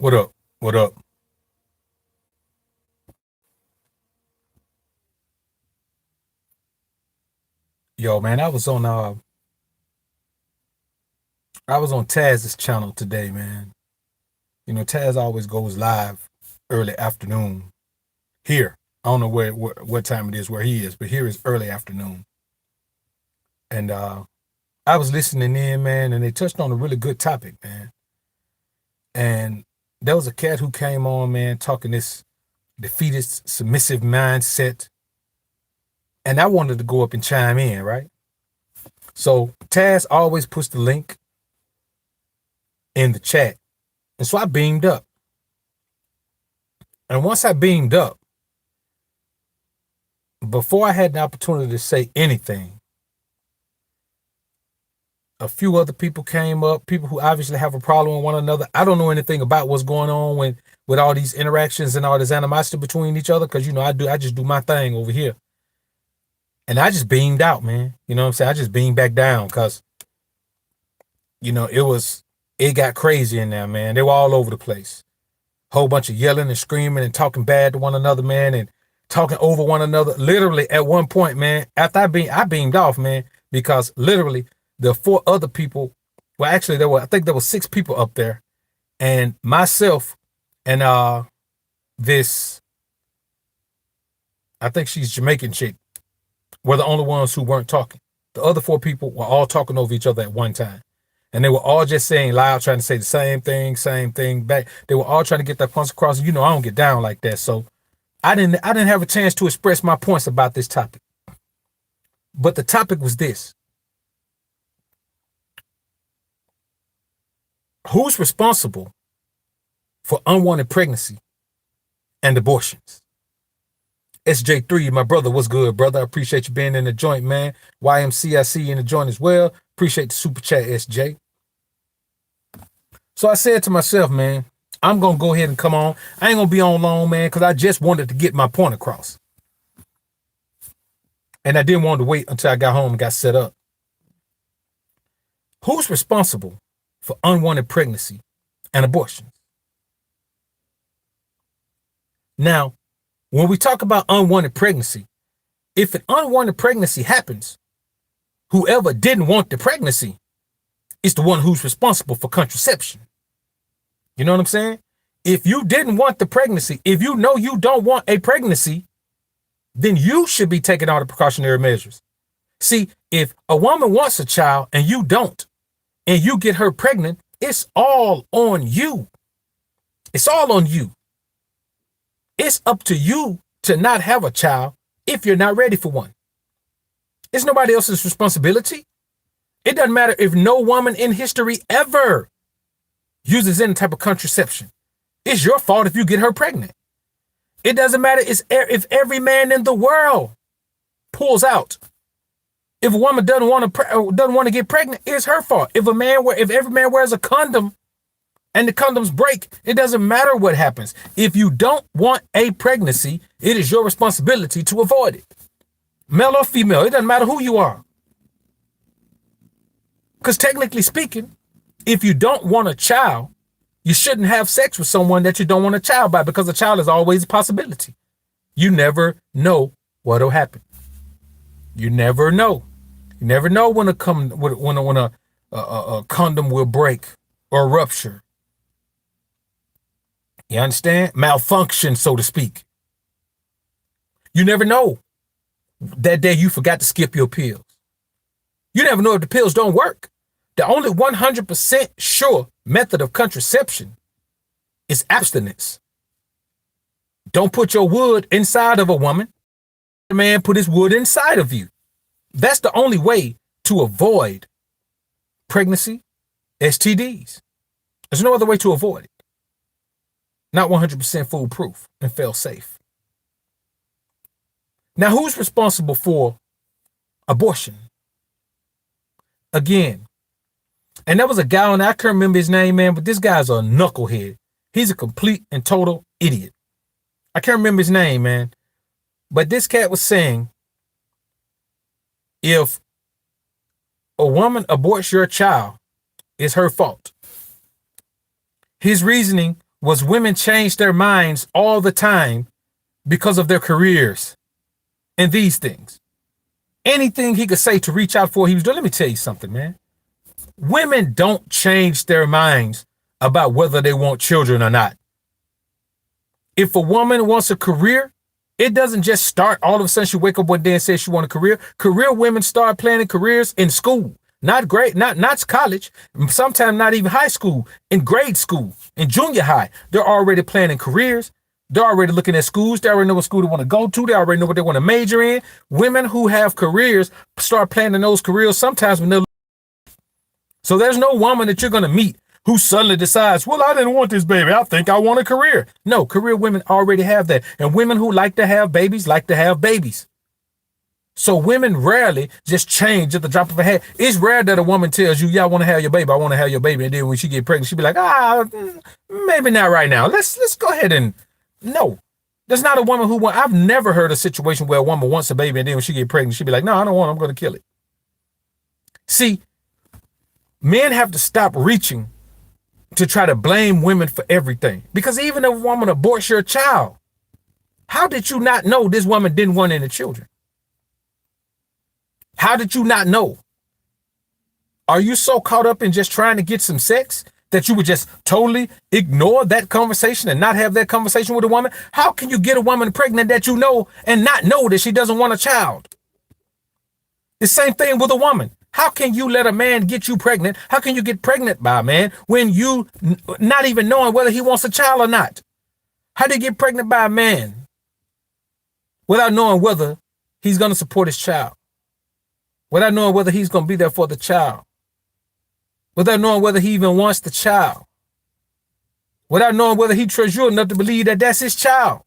What up? What up? Yo, man, I was on Taz's channel today, man. You know, Taz always goes live early afternoon here. I don't know what time it is where he is, but here is early afternoon. And I was listening in, man, and they touched on a really good topic, man. And there was a cat who came on, man, talking this defeatist, submissive mindset. And I wanted to go up and chime in, right? So Taz always puts the link in the chat. And so I beamed up. And once I beamed up, before I had the opportunity to say anything, a few other people came up, people who obviously have a problem with one another. I don't know anything about what's going on with all these interactions and all this animosity between each other, because I just do my thing over here. And I just beamed out, man. You know what I'm saying? I just beamed back down because, it got crazy in there, man. They were all over the place. Whole bunch of yelling and screaming and talking bad to one another, man, and talking over one another. Literally, at one point, man, after I beamed off, man, because literally the four other people, well, actually I think there were six people up there, and myself and this, I think she's Jamaican chick, were the only ones who weren't talking. The other four people were all talking over each other at one time. And they were all just saying loud, trying to say the same thing back. They were all trying to get their points across. I don't get down like that. So I didn't have a chance to express my points about this topic. But the topic was this. Who's responsible for unwanted pregnancy and abortions? SJ3, my brother, what's good, brother? I appreciate you being in the joint, man. YMC, I see you in the joint as well. Appreciate the super chat, SJ. So I said to myself, man, I'm going to go ahead and come on. I ain't going to be on long, man, because I just wanted to get my point across. And I didn't want to wait until I got home and got set up. Who's responsible for unwanted pregnancy and abortion? Now, when we talk about unwanted pregnancy, if an unwanted pregnancy happens, whoever didn't want the pregnancy is the one who's responsible for contraception. You know what I'm saying? If you didn't want the pregnancy, if you know you don't want a pregnancy, then you should be taking all the precautionary measures. See, if a woman wants a child and you don't, and you get her pregnant, it's all on you. It's all on you. It's up to you to not have a child if you're not ready for one. It's nobody else's responsibility. It doesn't matter if no woman in history ever uses any type of contraception. It's your fault if you get her pregnant. It doesn't matter if every man in the world pulls out. If a woman doesn't want to get pregnant, it's her fault. If every man wears a condom and the condoms break, it doesn't matter what happens. If you don't want a pregnancy, it is your responsibility to avoid it. Male or female, it doesn't matter who you are. Because technically speaking, if you don't want a child, you shouldn't have sex with someone that you don't want a child by, because a child is always a possibility. You never know what'll happen. You never know. You never know when a condom will break or rupture. You understand? Malfunction, so to speak. You never know. That day you forgot to skip your pills. You never know if the pills don't work. The only 100% sure method of contraception is abstinence. Don't put your wood inside of a woman. The man put his wood inside of you. That's the only way to avoid pregnancy, STDs. There's no other way to avoid it. Not 100% foolproof and fail safe. Now, who's responsible for abortion? Again, and there was a guy on there, I can't remember his name, man, but this guy's a knucklehead. He's a complete and total idiot. I can't remember his name, man. But this cat was saying, if a woman aborts your child, it's her fault. His reasoning was women changed their minds all the time because of their careers and these things. Anything he could say to reach out for, he was doing. Let me tell you something, man. Women don't change their minds about whether they want children or not. If a woman wants a career, it doesn't just start all of a sudden she wake up one day and say she want a career. Career women start planning careers in school. Not college, sometimes not even high school, in grade school, in junior high. They're already planning careers. They're already looking at schools. They already know what school they want to go to. They already know what they want to major in. Women who have careers start planning those careers sometimes when they're. So there's no woman that you're going to meet who suddenly decides, well, I didn't want this baby. I think I want a career. No, career women already have that. And women who like to have babies like to have babies. So women rarely just change at the drop of a hat. It's rare that a woman tells you, yeah, I want to have your baby. I want to have your baby. And then when she get pregnant, she be like, maybe not right now. Let's go ahead and no. There's not a woman who want. I've never heard a situation where a woman wants a baby and then when she get pregnant, she be like, no, I don't want it. I'm going to kill it. See, men have to stop reaching to try to blame women for everything. Because even if a woman aborts your child, how did you not know this woman didn't want any children? How did you not know? Are you so caught up in just trying to get some sex that you would just totally ignore that conversation and not have that conversation with a woman? How can you get a woman pregnant that you know and not know that she doesn't want a child? The same thing with a woman. How can you let a man get you pregnant? How can you get pregnant by a man when you not even knowing whether he wants a child or not? How do you get pregnant by a man without knowing whether he's going to support his child? Without knowing whether he's going to be there for the child? Without knowing whether he even wants the child? Without knowing whether he trusts you enough to believe that that's his child?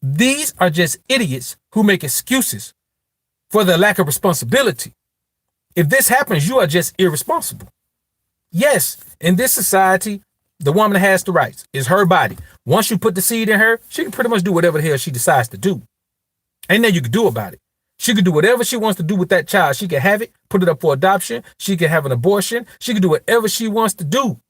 These are just idiots who make excuses for their lack of responsibility. If this happens, you are just irresponsible. Yes, in this society, the woman has the rights. It's her body. Once you put the seed in her, she can pretty much do whatever the hell she decides to do. Ain't nothing you can do about it. She can do whatever she wants to do with that child. She can have it, put it up for adoption. She can have an abortion. She can do whatever she wants to do.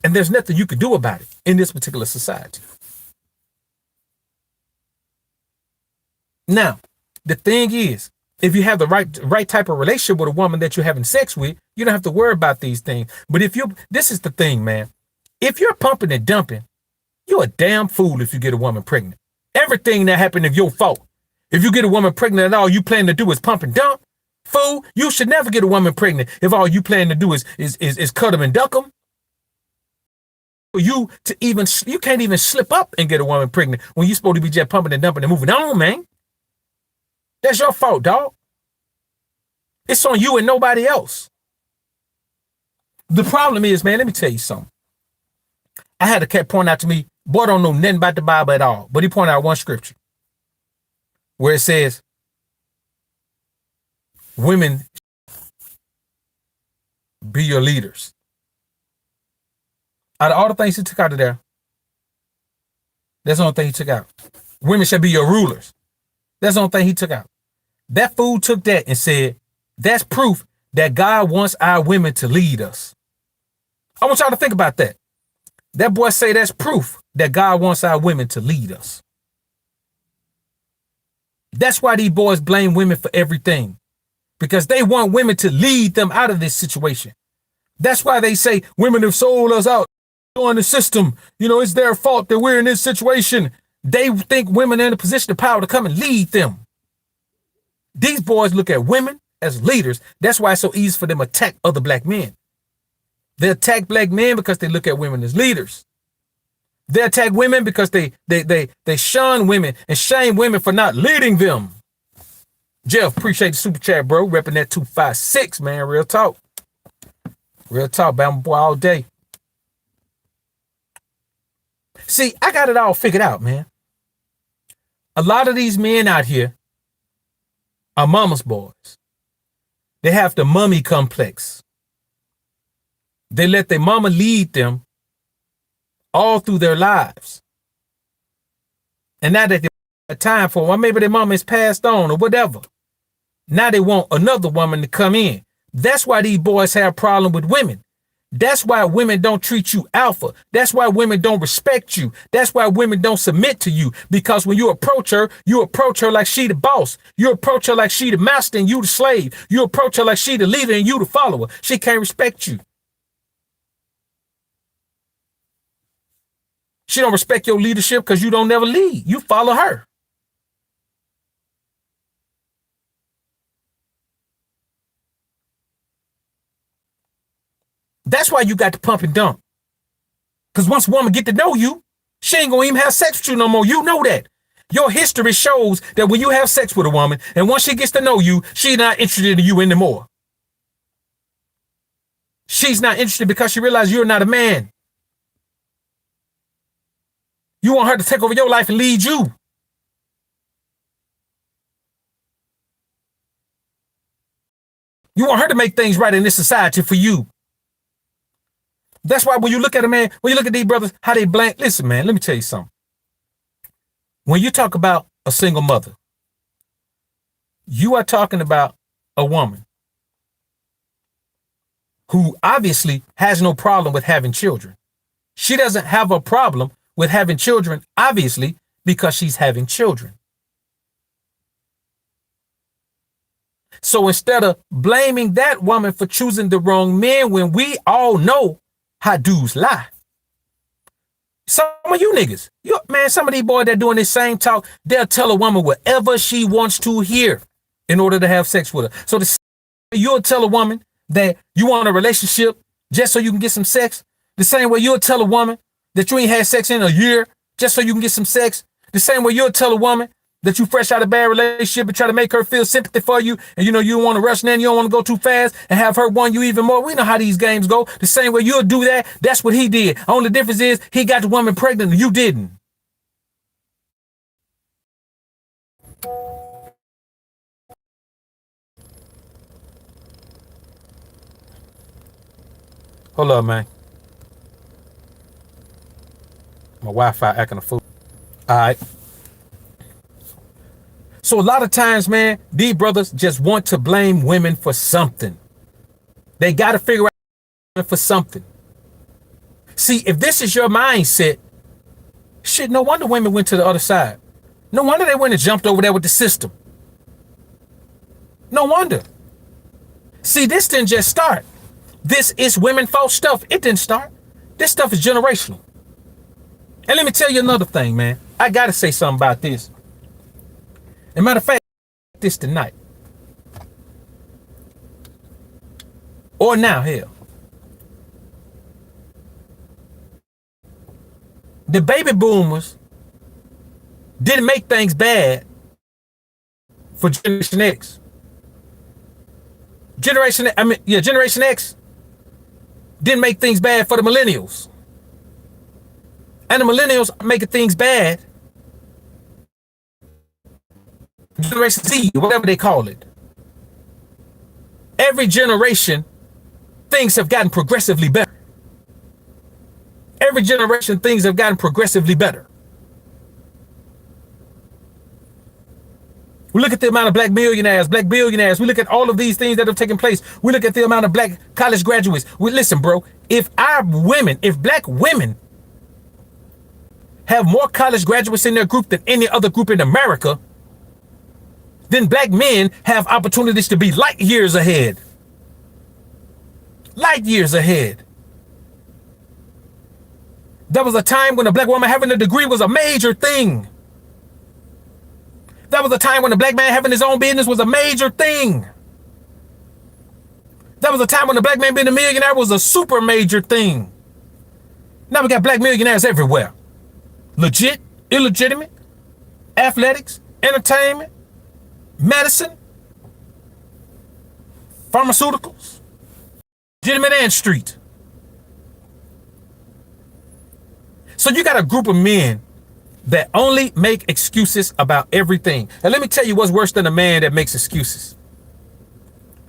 And there's nothing you can do about it in this particular society. Now, the thing is, if you have the right type of relationship with a woman that you're having sex with, you don't have to worry about these things. But this is the thing, man. If you're pumping and dumping, you're a damn fool if you get a woman pregnant. Everything that happened is your fault. If you get a woman pregnant and all you plan to do is pump and dump, fool, you should never get a woman pregnant if all you plan to do is cut them and duck them. You can't even slip up and get a woman pregnant when you're supposed to be just pumping and dumping and moving on, man. That's your fault, dog. It's on you and nobody else. The problem is, man, let me tell you something. I had a cat point out to me, boy, don't know nothing about the Bible at all. But he pointed out one scripture where it says, women be your leaders. Out of all the things he took out of there, that's the only thing he took out. Women shall be your rulers. That's the only thing he took out. That fool took that and said, that's proof that God wants our women to lead us. I want y'all to think about that. That boy say that's proof that God wants our women to lead us. That's why these boys blame women for everything. Because they want women to lead them out of this situation. That's why they say women have sold us out on the system. You know, it's their fault that we're in this situation. They think women are in a position of power to come and lead them. These boys look at women as leaders. That's why it's so easy for them to attack other black men. They attack black men because they look at women as leaders. They attack women because they shun women and shame women for not leading them. Jeff, appreciate the super chat, bro. Repping that 256, man. Real talk. Real talk, Bama boy, all day. See, I got it all figured out, man. A lot of these men out here are mama's boys. They have the mummy complex. They let their mama lead them all through their lives. And now that they have time for, well, maybe their mama is passed on or whatever. Now they want another woman to come in. That's why these boys have a problem with women. That's why women don't treat you alpha. That's why women don't respect you. That's why women don't submit to you. Because when you approach her like she the boss. You approach her like she the master and you the slave. You approach her like she the leader and you the follower. She can't respect you. She don't respect your leadership because you don't never lead. You follow her. That's why you got to pump and dump. Because once a woman get to know you, she ain't going to even have sex with you no more. You know that. Your history shows that when you have sex with a woman, and once she gets to know you, she's not interested in you anymore. She's not interested because she realizes you're not a man. You want her to take over your life and lead you. You want her to make things right in this society for you. That's why when you look at a man, when you look at these brothers, how they blank. Listen, man, let me tell you something. When you talk about a single mother, you are talking about a woman who obviously has no problem with having children. She doesn't have a problem with having children, obviously, because she's having children. So instead of blaming that woman for choosing the wrong man, when we all know how dudes lie. Some of you niggas, some of these boys that doing this same talk, they'll tell a woman whatever she wants to hear in order to have sex with her. So you'll tell a woman that you want a relationship just so you can get some sex. The same way you'll tell a woman that you ain't had sex in a year just so you can get some sex. The same way you'll tell a woman that you fresh out of a bad relationship and try to make her feel sympathy for you. And you don't want to rush in, you don't want to go too fast and have her want you even more. We know how these games go. The same way you'll do that, that's what he did. Only difference is he got the woman pregnant and you didn't. Hold up, man. My Wi-Fi acting a fool. All right. So a lot of times, man, these brothers just want to blame women for something. They got to figure out for something. See, if this is your mindset, shit, no wonder women went to the other side. No wonder they went and jumped over there with the system. No wonder. See, this didn't just start. This is women fault stuff. It didn't start. This stuff is generational. And let me tell you another thing, man. I got to say something about this. As a matter of fact, this tonight. Or now, hell. The baby boomers didn't make things bad for Generation X. Generation X didn't make things bad for the millennials. And the millennials are making things bad. Generation Z, whatever they call it. Every generation, things have gotten progressively better. Every generation, things have gotten progressively better. We look at the amount of black billionaires. We look at all of these things that have taken place. We look at the amount of black college graduates. Listen, bro, if black women have more college graduates in their group than any other group in America, then black men have opportunities to be light years ahead. Light years ahead. There was a time when a black woman having a degree was a major thing. There was a time when a black man having his own business was a major thing. There was a time when a black man being a millionaire was a super major thing. Now we got black millionaires everywhere. Legit, illegitimate, athletics, entertainment, medicine, pharmaceuticals, legitimate and street. So you got a group of men that only make excuses about everything. And let me tell you what's worse than a man that makes excuses.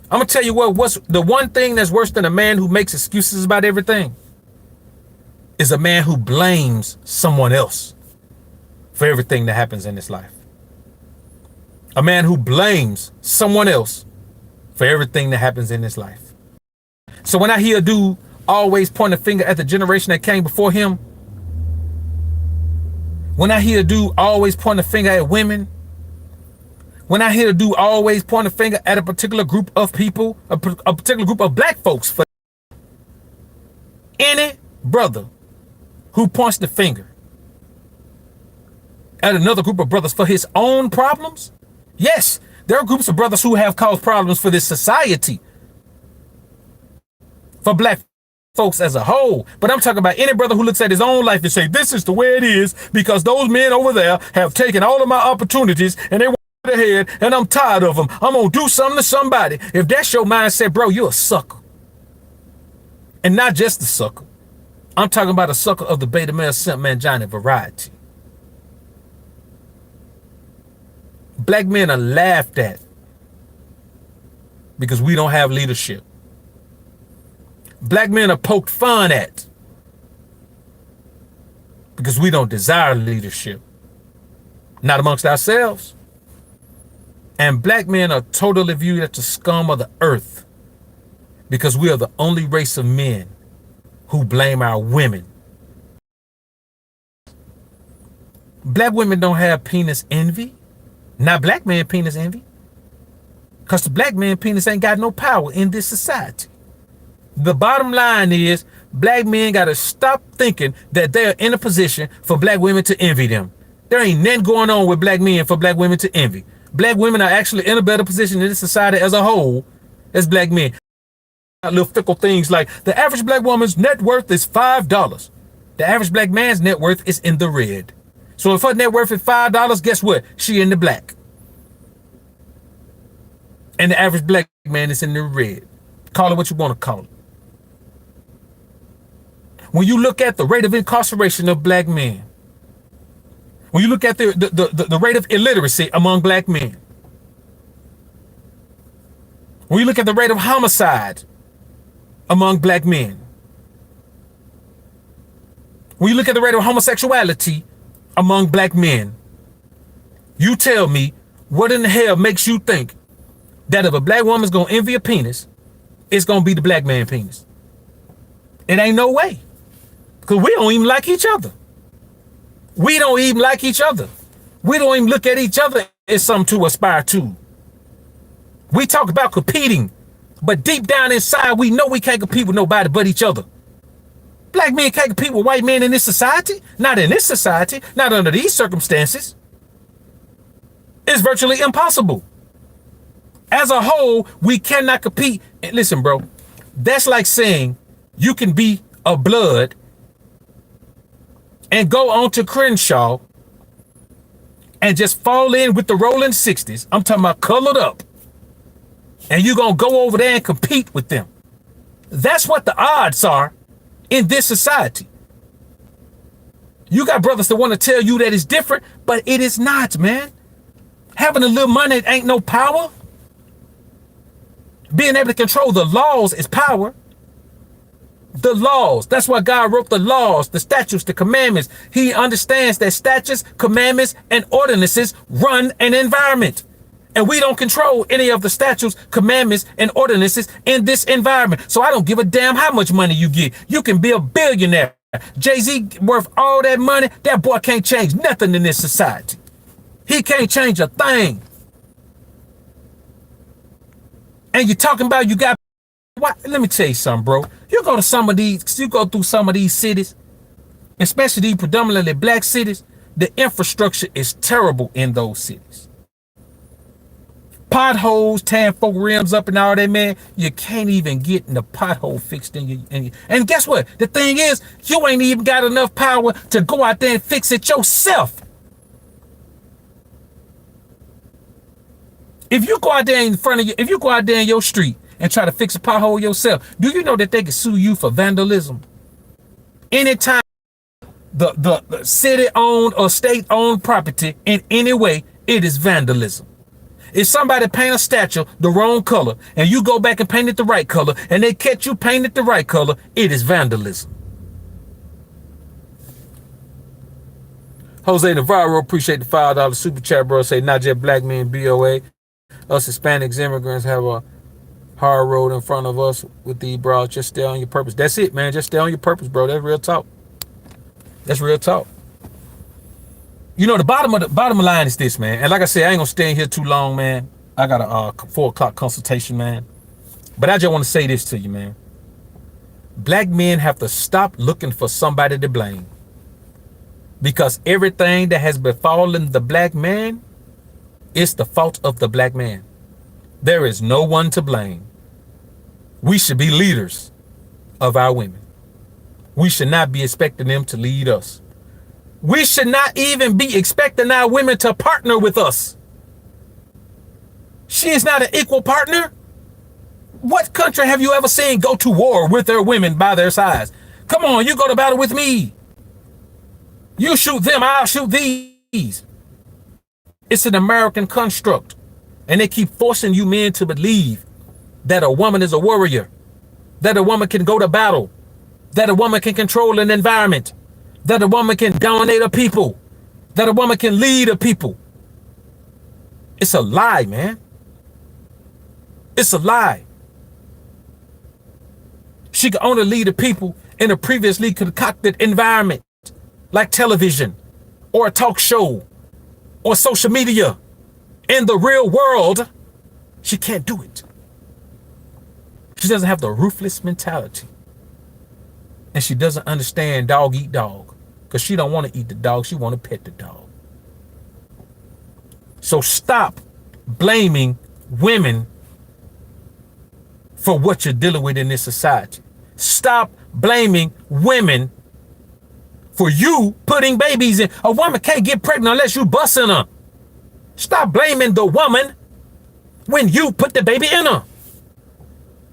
I'm going to tell you what's the one thing that's worse than a man who makes excuses about everything is a man who blames someone else for everything that happens in his life. A man who blames someone else for everything that happens in this life. So when I hear a dude always point a finger at the generation that came before him, when I hear a dude always point a finger at women, when I hear a dude always point a finger at a particular group of people, a particular group of black folks, for any brother who points the finger at another group of brothers for his own problems, yes, there are groups of brothers who have caused problems for this society, for black folks as a whole. But I'm talking about any brother who looks at his own life and say, this is the way it is because those men over there have taken all of my opportunities and they want ahead and I'm tired of them. I'm going to do something to somebody. If that's your mindset, bro, you're a sucker. And not just a sucker. I'm talking about a sucker of the beta male simp mangina variety. Black men are laughed at because we don't have leadership. Black men are poked fun at because we don't desire leadership. Not amongst ourselves. And black men are totally viewed as the scum of the earth because we are the only race of men who blame our women. Black women don't have penis envy. Not black man penis envy. Because the black man penis ain't got no power in this society. The bottom line is black men got to stop thinking that they're in a position for black women to envy them. There ain't nothing going on with black men for black women to envy. Black women are actually in a better position in this society as a whole as black men. Little fickle things like the average black woman's net worth is $5. The average black man's net worth is in the red. So if her net worth is $5, guess what? She in the black. And the average black man is in the red. Call it what you want to call it. When you look at the rate of incarceration of black men, when you look at the rate of illiteracy among black men, when you look at the rate of homicide among black men, when you look at the rate of homosexuality among black men, you tell me what in the hell makes you think that if a black woman's gonna envy a penis, it's gonna be the black man penis? It ain't no way. Because we don't even like each other. We don't even like each other. We don't even look at each other as something to aspire to. We talk about competing, but deep down inside, we know we can't compete with nobody but each other. Black men can't compete with white men in this society. Not in this society. Not under these circumstances. It's virtually impossible. As a whole, we cannot compete. And listen, bro, that's like saying you can be a blood and go on to Crenshaw and just fall in with the rolling 60s. I'm talking about colored up. And you're going to go over there and compete with them. That's what the odds are in this society. You got brothers that want to tell you that it's different, but it is not, man. Having a little money ain't no power. Being able to control the laws is power. The laws. That's why God wrote the laws, the statutes, the commandments. He understands that statutes, commandments, and ordinances run an environment. And we don't control any of the statutes, commandments, and ordinances in this environment. So I don't give a damn how much money you get. You can be a billionaire. Jay-Z worth all that money. That boy can't change nothing in this society. He can't change a thing. And you're talking about you got... What? Let me tell you something, bro. You go through some of these cities, especially these predominantly black cities, the infrastructure is terrible in those cities. Potholes, tearing folk rims up and all that, man. You can't even get in the pothole fixed in your, and guess what? The thing is, you ain't even got enough power to go out there and fix it yourself. If you go out there in front of you, if you go out there in your street and try to fix a pothole yourself, do you know that they can sue you for vandalism? Anytime the city-owned or state-owned property in any way, it is vandalism. If somebody paint a statue the wrong color and you go back and paint it the right color and they catch you painted the right color, it is vandalism. Jose Navarro, appreciate the $5 super chat, bro. Say not just black men, BOA. Us Hispanics, immigrants have a hard road in front of us with these bras. Just stay on your purpose. That's it, man. Just stay on your purpose, bro. That's real talk. That's real talk. You know, the bottom of the line is this, man. And like I said, I ain't gonna stay in here too long, man. I got a 4 o'clock consultation, man. But I just want to say this to you, man. Black men have to stop looking for somebody to blame. Because everything that has befallen the black man is the fault of the black man. There is no one to blame. We should be leaders of our women. We should not be expecting them to lead us. We should not even be expecting our women to partner with us. She is not an equal partner. What country have you ever seen go to war with their women by their sides? Come on, you go to battle with me. You shoot them, I'll shoot these. It's an American construct. And they keep forcing you men to believe that a woman is a warrior, that a woman can go to battle, that a woman can control an environment, that a woman can dominate a people, that a woman can lead a people. It's a lie, man. It's a lie. She could only lead the people in a previously concocted environment, like television or a talk show or social media. In the real world, she can't do it. She doesn't have the ruthless mentality. And she doesn't understand dog eat dog, because she don't want to eat the dog. She want to pet the dog. So stop blaming women for what you're dealing with in this society. Stop blaming women for you putting babies in. A woman can't get pregnant unless you busting her. Stop blaming the woman when you put the baby in her.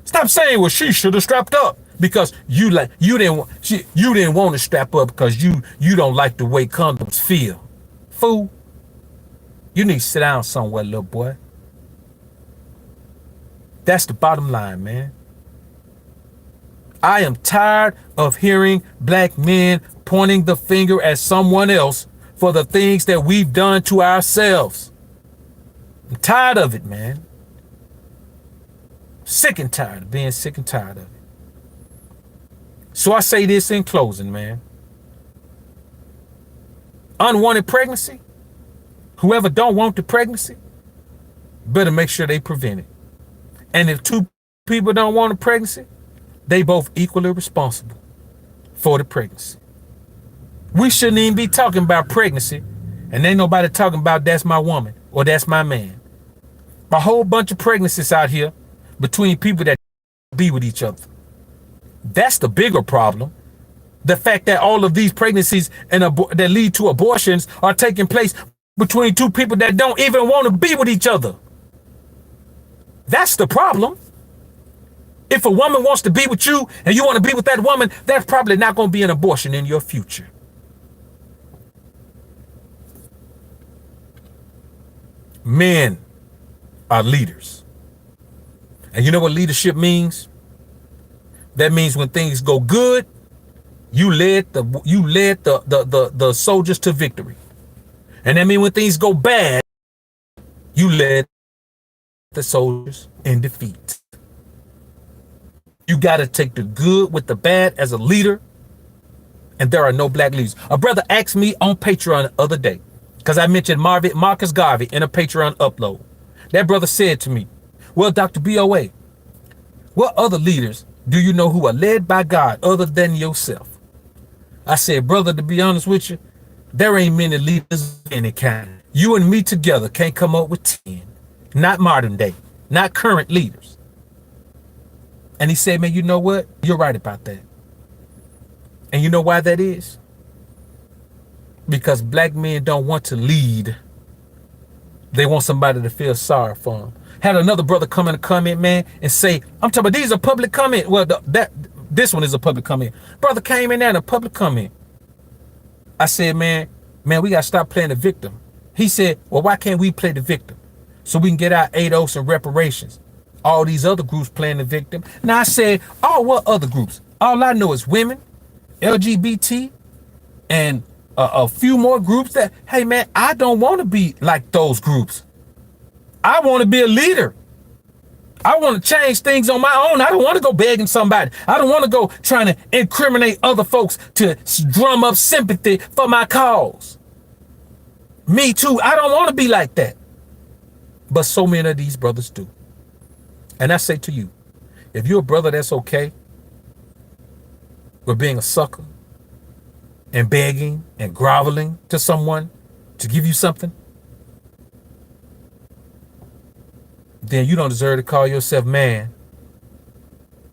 Stop saying, well, she should have strapped up because you didn't want to strap up because you don't like the way condoms feel. Fool, you need to sit down somewhere, little boy. That's the bottom line, man. I am tired of hearing black men pointing the finger at someone else for the things that we've done to ourselves. I'm tired of it, man. Sick and tired of being sick and tired of it. So I say this in closing, man. Unwanted pregnancy, whoever don't want the pregnancy, better make sure they prevent it. And if two people don't want a pregnancy, they both equally responsible for the pregnancy. We shouldn't even be talking about pregnancy, and ain't nobody talking about that's my woman or that's my man. A whole bunch of pregnancies out here between people that be with each other. That's the bigger problem. The fact that all of these pregnancies and that lead to abortions are taking place between two people that don't even want to be with each other. That's the problem. If a woman wants to be with you and you want to be with that woman, there's probably not going to be an abortion in your future. Men are leaders. And you know what leadership means? That means when things go good, you led the soldiers to victory. And that means when things go bad, you led the soldiers in defeat. You got to take the good with the bad as a leader. And there are no black leaders. A brother asked me on Patreon the other day, because I mentioned Marcus Garvey in a Patreon upload. That brother said to me, well, Dr. BOA, what other leaders do you know who are led by God other than yourself? I said, brother, to be honest with you, there ain't many leaders of any kind. You and me together can't come up with 10. Not modern day, not current leaders. And he said, man, you know what? You're right about that. And you know why that is? Because black men don't want to lead. They want somebody to feel sorry for them. Had another brother come in a comment, man, and say, I'm talking about these are public comment. Well, this one is a public comment. Brother came in there in a public comment. I said, man, we got to stop playing the victim. He said, well, why can't we play the victim? So we can get our ADOS and reparations. All these other groups playing the victim. Now I said, oh, what other groups? All I know is women, LGBT, and a few more groups that, hey, man, I don't want to be like those groups. I want to be a leader. I want to change things on my own. I don't want to go begging somebody. I don't want to go trying to incriminate other folks to drum up sympathy for my cause. Me too. I don't want to be like that. But so many of these brothers do. And I say to you, if you're a brother that's okay with being a sucker and begging and groveling to someone to give you something, then you don't deserve to call yourself man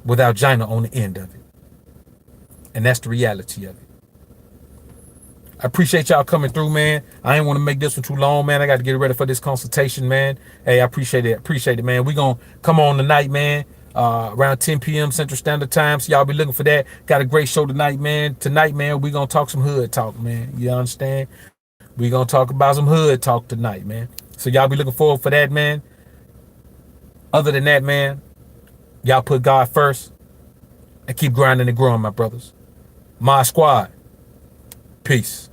without Gina on the end of it. And that's the reality of it. I appreciate y'all coming through, man. I ain't want to make this one too long, man. I got to get ready for this consultation, man. Hey, I appreciate it. Appreciate it, man. We going to come on tonight, man, around 10 p.m. Central Standard Time. So y'all be looking for that. Got a great show tonight, man. Tonight, man, we going to talk some hood talk, man. You understand? We going to talk about some hood talk tonight, man. So y'all be looking forward for that, man. Other than that, man, y'all put God first and keep grinding and growing, my brothers. My squad. Peace.